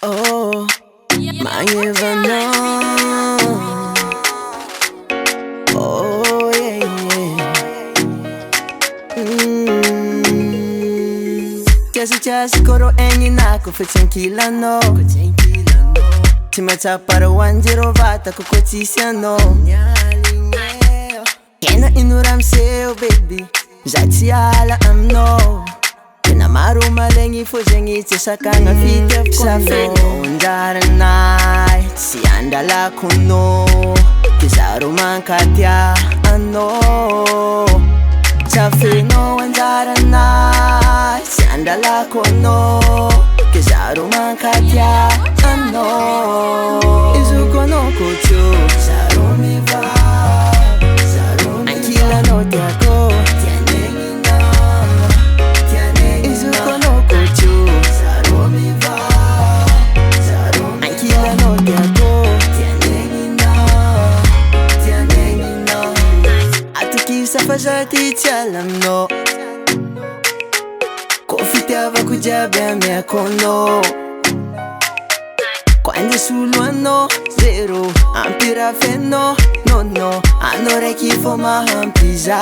Oh, my Ivana. Oh, yeah, yeah. Jasi koro enyi nako fetsenkila no. Tima para 1-0 vata kokotisiano. Kena inuram seu baby. Jati ala amno. Na maruma lengi fujengi tisakanga fite kusafeno undaranai si andala kuno kizaru mankatia ano safeno undaranai si andala kuno kizaru mankatia ano izuko no kuchu sarumi va sarumi ankila no tiako Fazati chalam no Kofitava kujabia mea kono Quando suluano zero Ampira feno no no Anore kifo mahampiza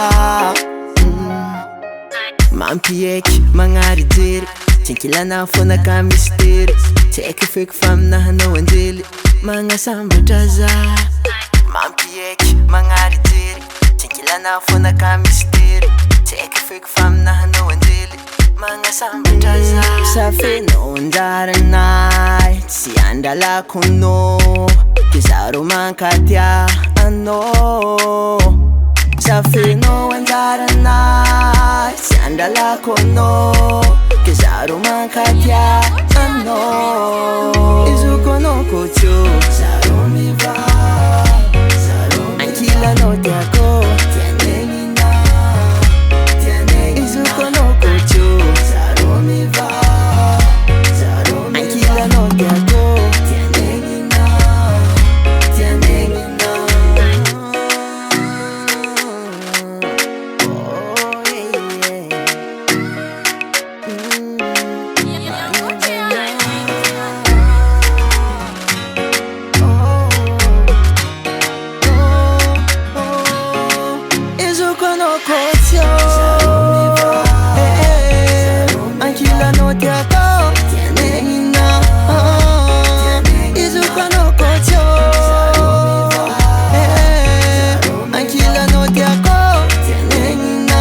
Mampiek mangari diri Tinkila na fona ka misteri Teke fake fam na hano andeli Manga sambrataza Mampiek mangari diri Tinkila na fona ka misteri Teke fake fam na hano andeli Manga sambrataza Safe no undaranai Si andala kuno Kizaru mankatia ano Safe no undaranai Si andala kuno Kizaru mankatia ano Izuko no kuchu Sarumi va Sarumi Ankila no tiako Tianengi na Tianengi Izuko no kuchu Sarumi va Sarumi Ankila no tiako Tianengi na Tianengi na Oh yeah Izuko no kuchu Ankila no tiako Tianengi na Izuko no kuchu Ankila no tiako Tianengi na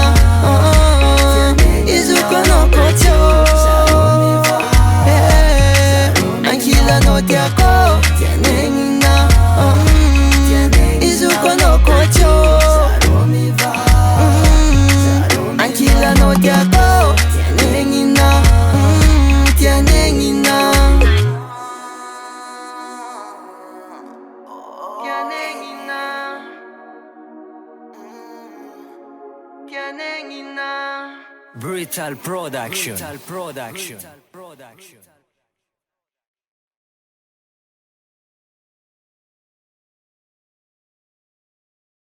Izuko no kuchu Ankila no tiako Tianengi na Izuko no kuchu Ankila no tiako Tianengi na Tianengi na Tianengi na Tianengi na Brutal Production.